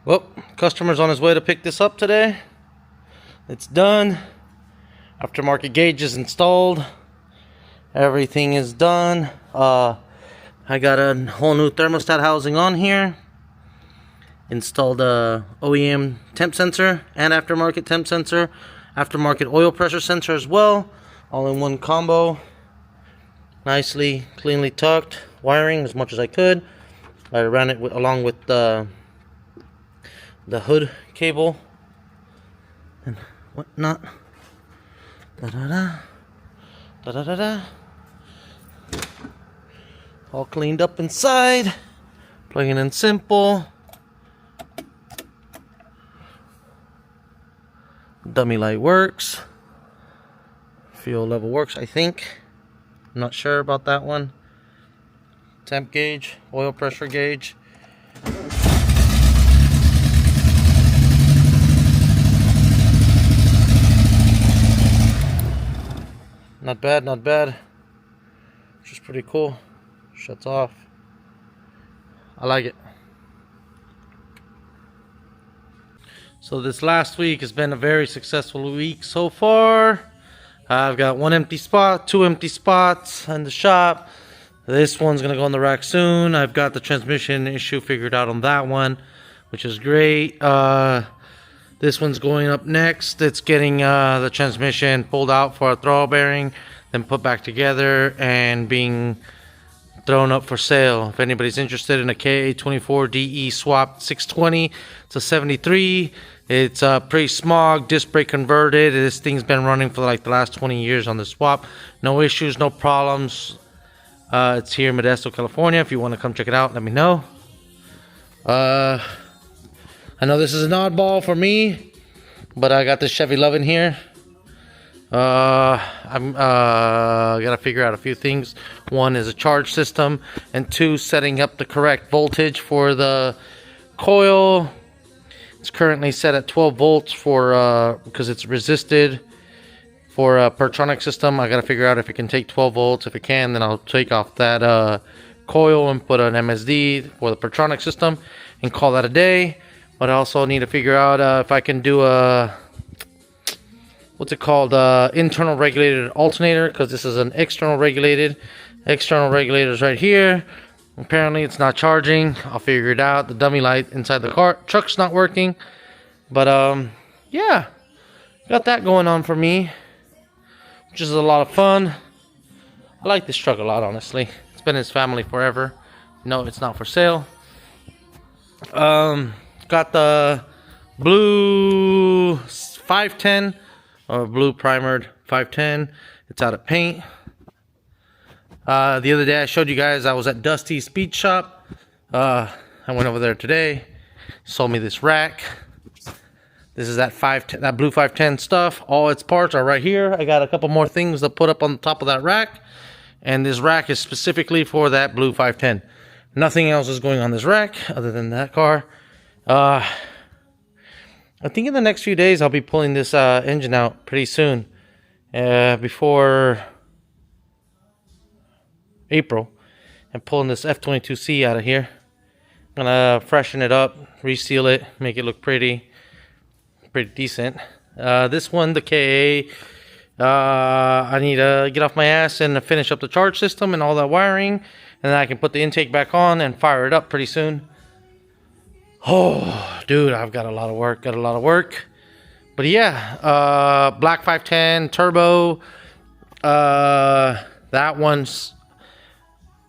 Well, customer's on his way to pick this up today. It's done. Aftermarket gauge is installed. Everything is done. I got a whole new thermostat housing on here. Installed a OEM temp sensor and aftermarket temp sensor. Aftermarket oil pressure sensor as well. All in one combo. Nicely, cleanly tucked. Wiring as much as I could. I ran it along with the hood cable and whatnot. All cleaned up inside. Plugging in simple. Dummy light works. Fuel level works, I think. I'm not sure about that one. Temp gauge, oil pressure gauge. Not bad, not bad. Which is pretty cool. Shuts off. I like it. So this last week has been a very successful week so far. I've got one empty spot, 2 empty spots in the shop. This one's gonna go on the rack soon. I've got the transmission issue figured out on that one, which is great. This one's going up next. It's getting the transmission pulled out for a throttle bearing, then put back together and being thrown up for sale. If anybody's interested in a KA24DE swap 620, it's a 73. It's pre-smog, disc brake converted. This thing's been running for like the last 20 years on the swap. No issues, no problems. It's here in Modesto, California. If you want to come check it out, let me know. I know this is an oddball for me, but I got this Chevy Lovin' here. I'm gotta figure out a few things. One is a charge system, and 2, setting up the correct voltage for the coil. It's currently set at 12 volts for because it's resisted for a Pertronic system. I gotta figure out if it can take 12 volts. If it can, then I'll take off that coil and put an MSD for the Pertronic system and call that a day. But I also need to figure out if I can do a, what's it called, internal regulated alternator, because this is an external regulated. External regulator's right here. Apparently it's not charging. I'll figure it out. The dummy light inside the truck's not working. But yeah, got that going on for me, which is a lot of fun. I like this truck a lot, honestly. It's been in his family forever. No, it's not for sale. Got the blue 510 or blue primered 510. It's out of paint. The other day I showed you guys I was at Dusty's Speed Shop. I went over there today. Sold me this rack. This is that blue 510 stuff. All its parts are right here. I got a couple more things to put up on the top of that rack. And this rack is specifically for that blue 510. Nothing else is going on this rack other than that car. I think in the next few days I'll be pulling this engine out pretty soon. Before April. And pulling this F22C out of here. I'm gonna freshen it up, reseal it, make it look pretty decent. This one, the KA, I need to get off my ass and finish up the charge system and all that wiring, and then I can put the intake back on and fire it up pretty soon. Oh, dude, I've got a lot of work. But yeah, black 510 turbo. That one's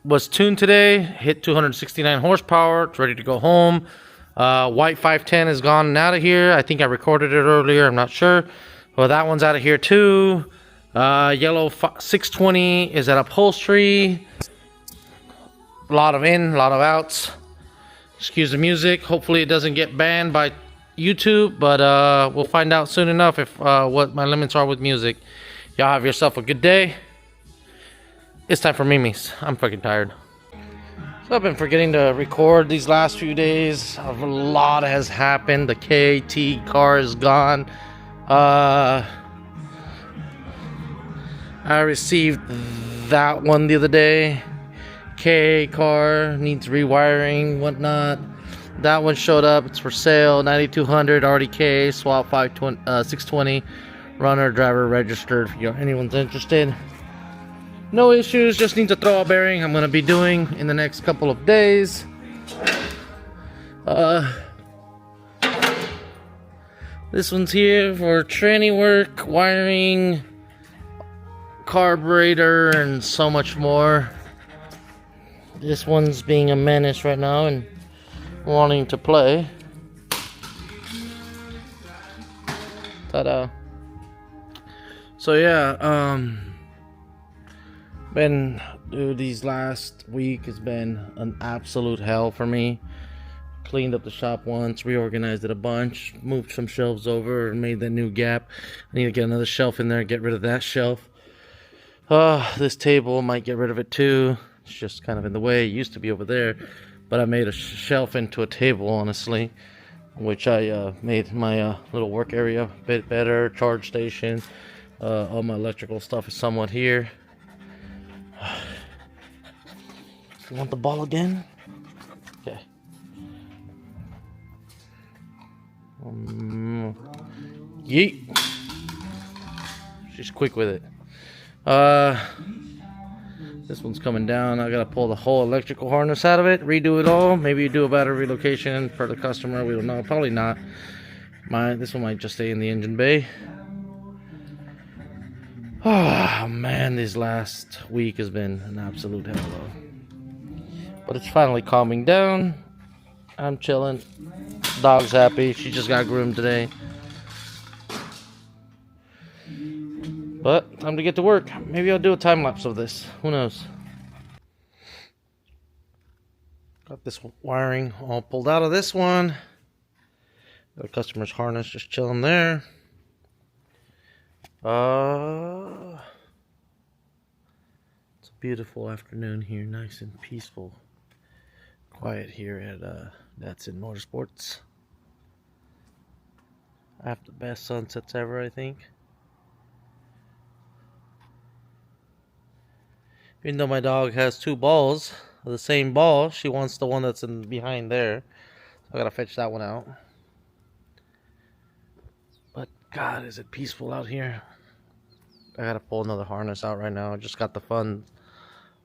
was tuned today, hit 269 horsepower. It's ready to go home. White 510 is gone and out of here. I think I recorded it earlier, I'm not sure. Well, that one's out of here too. Yellow 620 is at upholstery. A lot of in, a lot of outs. Excuse the music. Hopefully it doesn't get banned by YouTube, but we'll find out soon enough if what my limits are with music. Y'all have yourself a good day. It's time for Mimi's. I'm fucking tired. So I've been forgetting to record these last few days. A lot has happened. The KT car is gone. I received that one the other day. K car needs rewiring, whatnot. That one showed up. It's for sale. 9200 RDK swap 620 runner driver registered. If anyone's interested. No issues. Just need to throw a bearing. I'm gonna be doing in the next couple of days. This one's here for tranny work, wiring, carburetor, and so much more. This one's being a menace right now and wanting to play. Ta-da. So yeah, dude, these last week has been an absolute hell for me. Cleaned up the shop once, reorganized it a bunch, moved some shelves over, and made that new gap. I need to get another shelf in there, get rid of that shelf. This table, might get rid of it too. It's just kind of in the way. It used to be over there, but I made a shelf into a table, honestly, which I made my little work area a bit better. Charge station, all my electrical stuff is somewhat here. You want the ball again? Okay. Yeet. She's quick with it. This one's coming down. I gotta pull the whole electrical harness out of it, redo it all. Maybe do a battery relocation for the customer. We don't know. Probably not. This one might just stay in the engine bay. Oh man, this last week has been an absolute hell though. But it's finally calming down. I'm chilling. Dog's happy. She just got groomed today. But time to get to work. Maybe I'll do a time lapse of this. Who knows? Got this wiring all pulled out of this one. Got a customer's harness just chilling there. It's a beautiful afternoon here, nice and peaceful. Quiet here at Datsuns Motorsports. I have the best sunsets ever, I think. Even though my dog has two balls of the same ball, she wants the one that's behind there. So I gotta fetch that one out. But God, is it peaceful out here. I gotta pull another harness out right now. I just got the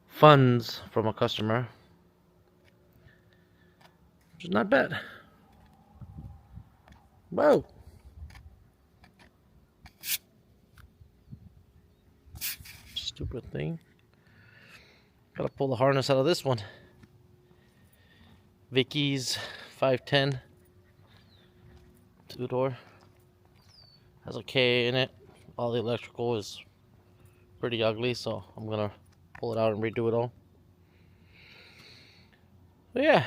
funds from a customer. Which is not bad. Whoa. Stupid thing. Gotta pull the harness out of this one. Vicky's 510 two-door. Has a K in it. All the electrical is pretty ugly, so I'm gonna pull it out and redo it all. But yeah.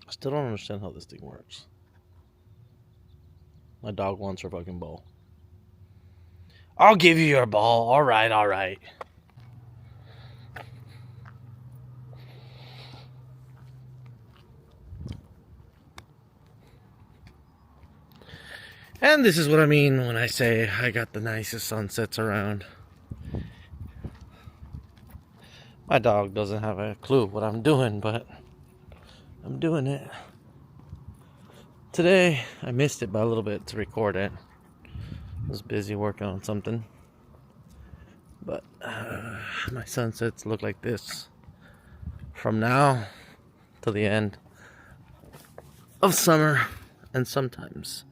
I still don't understand how this thing works. My dog wants her fucking ball. I'll give you your ball. All right, all right. And this is what I mean when I say I got the nicest sunsets around. My dog doesn't have a clue what I'm doing, but I'm doing it. Today, I missed it by a little bit to record it. I was busy working on something. But my sunsets look like this from now to the end of summer, and sometimes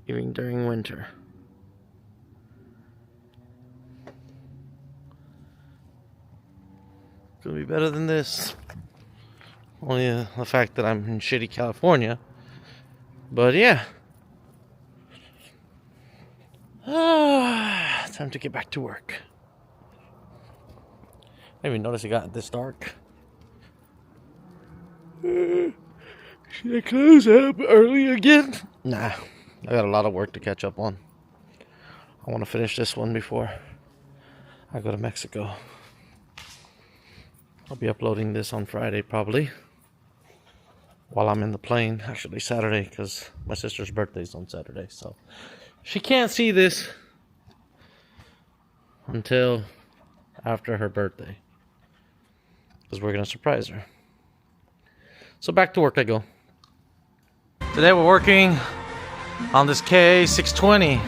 even during winter. It's gonna be better than this. Only the fact that I'm in shitty California. But yeah. Time to get back to work. I didn't even notice it got this dark. Should I close up early again? Nah, I got a lot of work to catch up on. I want to finish this one before I go to Mexico. I'll be uploading this on Friday probably, while I'm in the plane. Actually Saturday, because my sister's birthday's on Saturday, so she can't see this until after her birthday. because we're gonna surprise her. So back to work I go. Today we're working on this K620.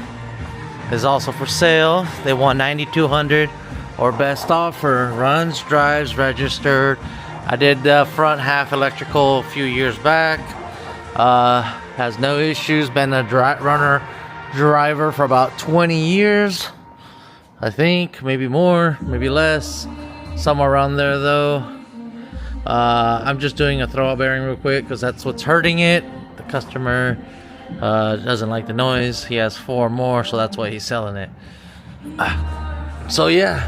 It's also for sale. They want 9,200 or best offer. Runs, drives, registered. I did the front half electrical a few years back. Has no issues. Been a driver for about 20 years. I think, maybe more, maybe less. Somewhere around there though. I'm just doing a throwout bearing real quick because that's what's hurting it. The customer doesn't like the noise. He has 4 more, so that's why he's selling it. So yeah,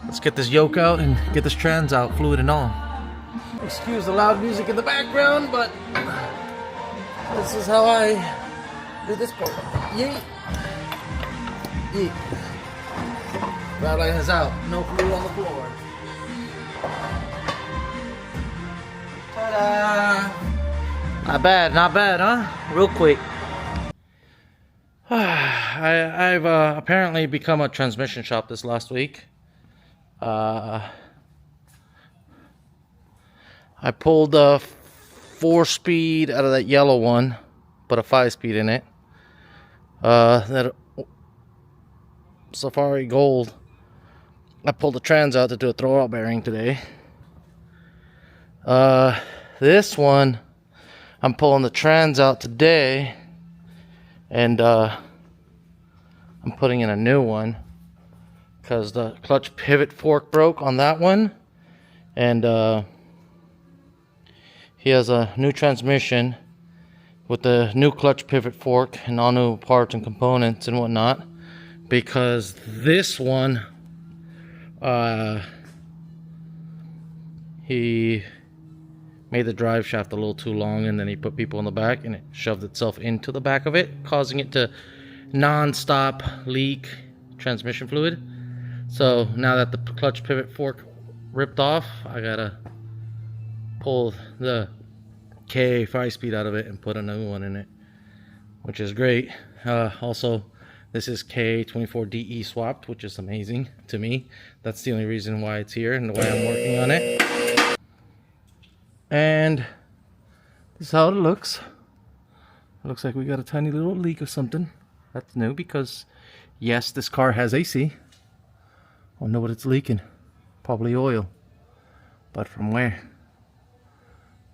let's get this yoke out and get this trans out, fluid and all. Excuse the loud music in the background, but this is how I do this part. Yeet. Yeet. Valve line is out. No fluid on the floor. Ta-da! Not bad, huh? Real quick. I've apparently become a transmission shop this last week. I pulled a 4-speed out of that yellow one, put a 5-speed in it. That Safari Gold. I pulled the trans out to do a throwout bearing today. This one, I'm pulling the trans out today, and I'm putting in a new one because the clutch pivot fork broke on that one, and he has a new transmission with the new clutch pivot fork and all new parts and components and whatnot, because this one he made the drive shaft a little too long, and then he put people in the back and it shoved itself into the back of it, causing it to non-stop leak transmission fluid. So now that the clutch pivot fork ripped off, I gotta pull the K 5-speed out of it and put a new one in it, which is great. Also, this is K24DE swapped, which is amazing to me. That's the only reason why it's here and the way I'm working on it. And this is how it looks. It looks like we got a tiny little leak of something. That's new because, yes, this car has AC. I know what it's leaking. Probably oil. But from where?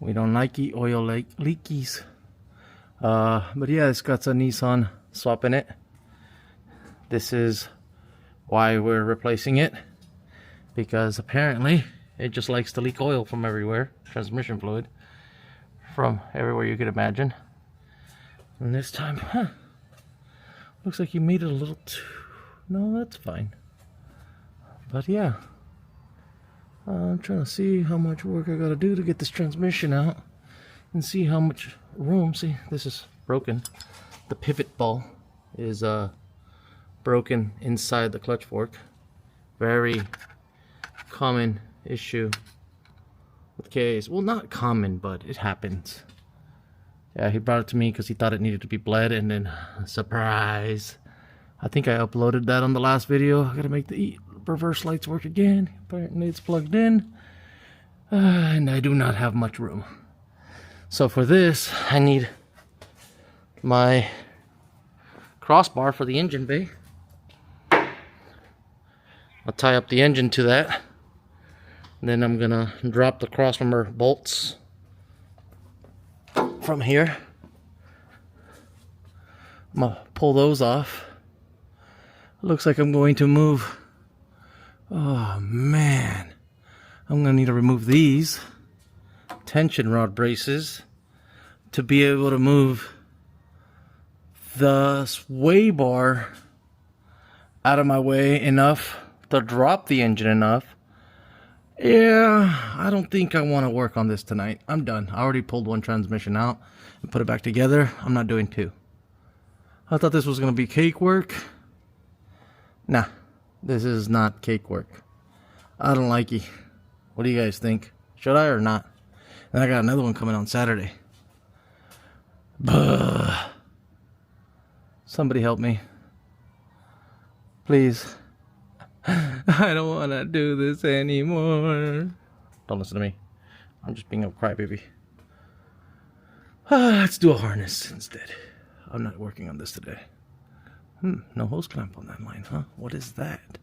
We don't like oil leakies. But yeah, it's got a Nissan swap in it. This is why we're replacing it, because apparently it just likes to leak oil from everywhere, transmission fluid from everywhere you could imagine. And this time, looks like you made it a little too... No, that's fine. But yeah, I'm trying to see how much work I gotta do to get this transmission out and see how much room. See, this is broken. The pivot ball is broken inside the clutch fork. Very common issue with Ks. Well, not common, but it happens. Yeah, he brought it to me because he thought it needed to be bled, and then surprise, I think I uploaded that on the last video. I gotta make the reverse lights work again. Apparently it's plugged in, and I do not have much room. So for this, I need my crossbar for the engine bay. I'll tie up the engine to that. And then I'm gonna drop the crossmember bolts from here. I'm gonna pull those off. Looks like I'm going to move. Oh man, I'm gonna need to remove these tension rod braces to be able to move the sway bar out of my way enough to drop the engine enough. Yeah, I don't think I want to work on this tonight. I'm done. I already pulled one transmission out and put it back together. I'm not doing two. I thought this was going to be cake work. Nah, this is not cake work. I don't like it. What do you guys think? Should I or not? And I got another one coming on Saturday. Buh. Somebody help me. Please. I don't want to do this anymore. Don't listen to me. I'm just being a crybaby. Let's do a harness instead. I'm not working on this today. No hose clamp on that line, huh? What is that?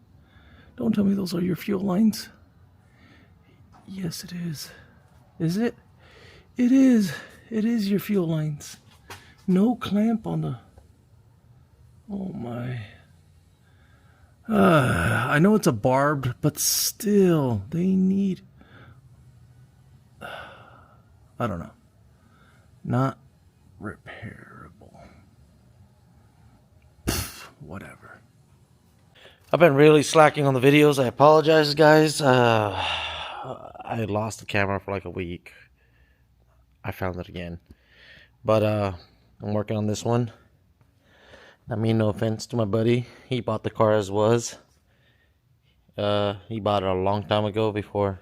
Don't tell me those are your fuel lines. Yes, it is. Is it? It is. It is your fuel lines. No clamp on the... Oh my. I know it's a barbed, but still, they need... I don't know. Not repairable. Pfft, whatever. I've been really slacking on the videos. I apologize, guys. I lost the camera for like a week. I found it again. But I'm working on this one. I mean, no offense to my buddy. He bought the car as was. He bought it a long time ago before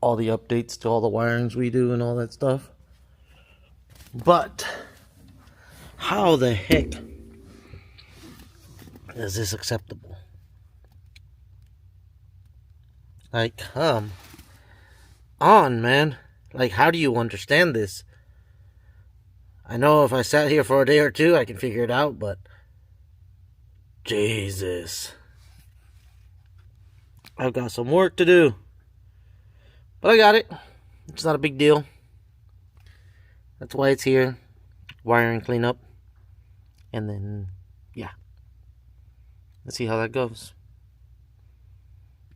all the updates to all the wirings we do and all that stuff. But how the heck is this acceptable? Like, come on, man. Like, how do you understand this? I know if I sat here for a day or two, I can figure it out, but Jesus. I've got some work to do. But I got it. It's not a big deal. That's why it's here. Wiring cleanup. And then, yeah. Let's see how that goes.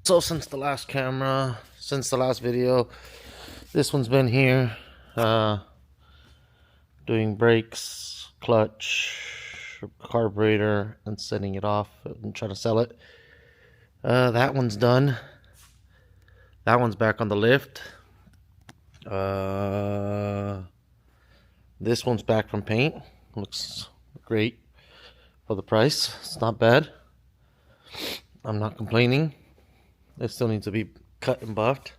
So since the last video, this one's been here. Doing brakes, clutch, carburetor, and setting it off and trying to sell it. That one's done. That one's back on the lift. This one's back from paint. Looks great for the price. It's not bad. I'm not complaining. It still needs to be cut and buffed.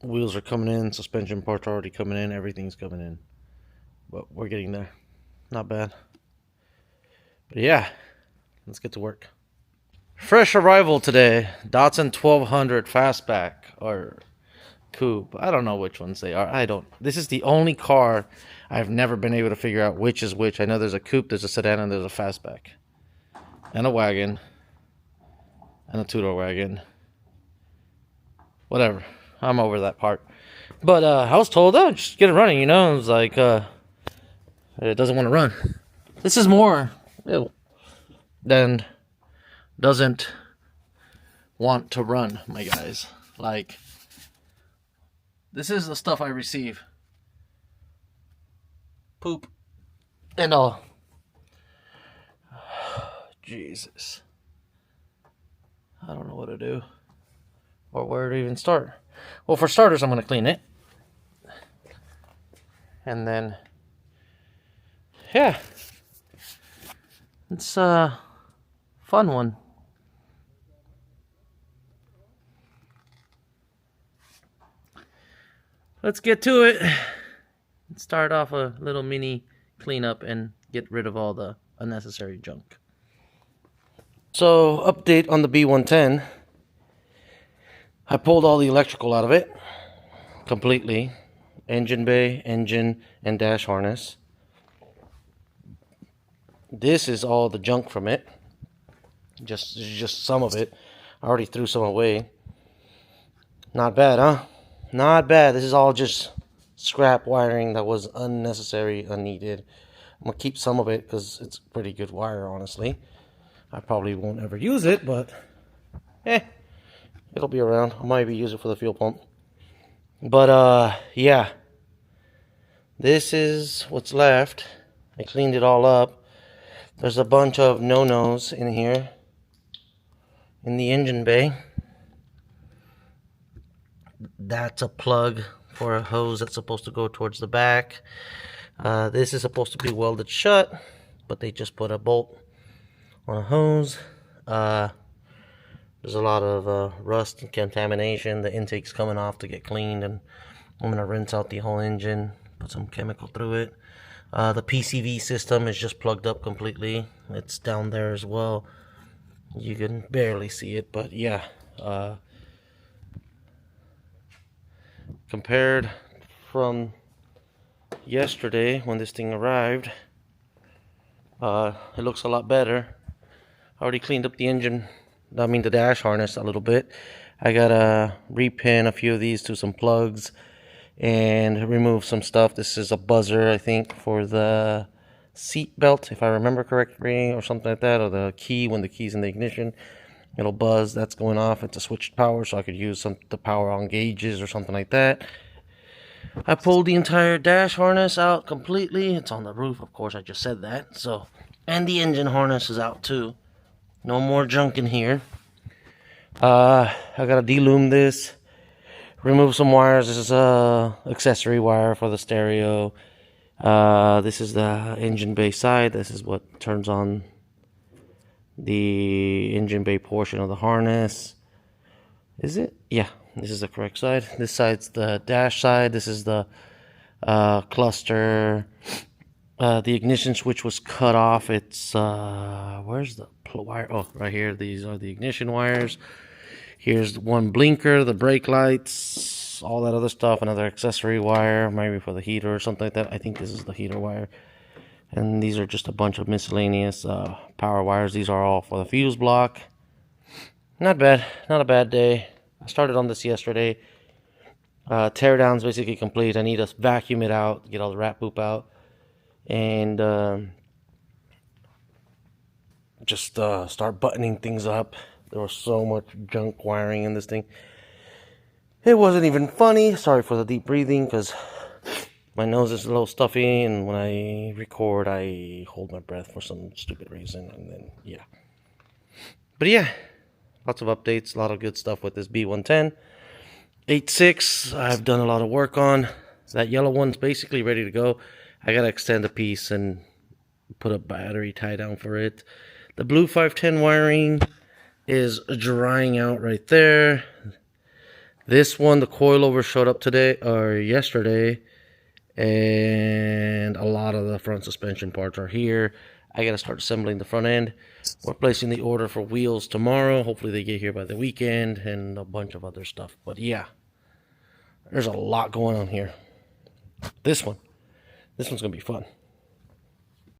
Wheels are coming in. Suspension parts are already coming in. Everything's coming in. But we're getting there. Not bad. But yeah, let's get to work. Fresh arrival today. Datsun 1200 Fastback or Coupe. I don't know which ones they are. This is the only car I've never been able to figure out which is which. I know there's a Coupe, there's a sedan, and there's a Fastback. And a wagon. And a two-door wagon. Whatever. I'm over that part. But I was told, oh, just get it running, you know? It was like, it doesn't want to run. This is more than doesn't want to run, my guys. Like, this is the stuff I receive. Poop and all. Jesus. I don't know what to do or where to even start. Well, for starters, I'm going to clean it. And then, yeah. It's a fun one. Let's get to it. Let's start off a little mini cleanup and get rid of all the unnecessary junk. So, update on the B110. I pulled all the electrical out of it completely. Engine bay, engine, and dash harness. This is all the junk from it. Just some of it. I already threw some away. Not bad, huh? Not bad. This is all just scrap wiring that was unnecessary, unneeded. I'm going to keep some of it because it's pretty good wire, honestly. I probably won't ever use it, but it'll be around. I might be using it for the fuel pump. But, yeah. This is what's left. I cleaned it all up. There's a bunch of no-nos in here. In the engine bay. That's a plug for a hose that's supposed to go towards the back. This is supposed to be welded shut, but they just put a bolt on a hose. There's a lot of rust and contamination. The intake's coming off to get cleaned, and I'm going to rinse out the whole engine, put some chemical through it. The PCV system is just plugged up completely. It's down there as well. You can barely see it, but yeah. compared from yesterday when this thing arrived, it looks a lot better. I already cleaned up the engine, I mean the dash harness a little bit. I gotta repin a few of these to some plugs and remove some stuff. This is a buzzer, I think, for the seat belt, if I remember correctly, or something like that, or the key. When the key's in the ignition, it'll buzz. That's going off. It's a switched power, so I could use the power on gauges or something like that. I pulled the entire dash harness out completely. It's on the roof, of course, I just said that. So, and the engine harness is out too. No more junk in here. I gotta delume this, remove some wires. This is a accessory wire for the stereo. This is the engine bay side. This is what turns on the engine bay portion of the harness. Is it? Yeah, this is the correct side. This side's the dash side. This is the cluster. The ignition switch was cut off. It's where's the wire? Oh, right here. These are the ignition wires. Here's one blinker, the brake lights, all that other stuff. Another accessory wire, maybe for the heater or something like that. I think this is the heater wire. And these are just a bunch of miscellaneous power wires. These are all for the fuse block. Not bad. Not a bad day. I started on this yesterday. Teardown's basically complete. I need to vacuum it out, get all the rat poop out, and just start buttoning things up. There was so much junk wiring in this thing. It wasn't even funny. Sorry for the deep breathing, because my nose is a little stuffy, and when I record, I hold my breath for some stupid reason, and then, yeah. But yeah, lots of updates, a lot of good stuff with this B110. 8.6, I've done a lot of work on. That yellow one's basically ready to go. I gotta extend a piece and put a battery tie down for it. The blue 510 wiring is drying out right there. This one, the coilover showed up today or yesterday, and a lot of the front suspension parts are here. I gotta start assembling the front end. We're placing the order for wheels tomorrow. Hopefully they get here by the weekend, and a bunch of other stuff. But yeah, there's a lot going on here. This one's gonna be fun.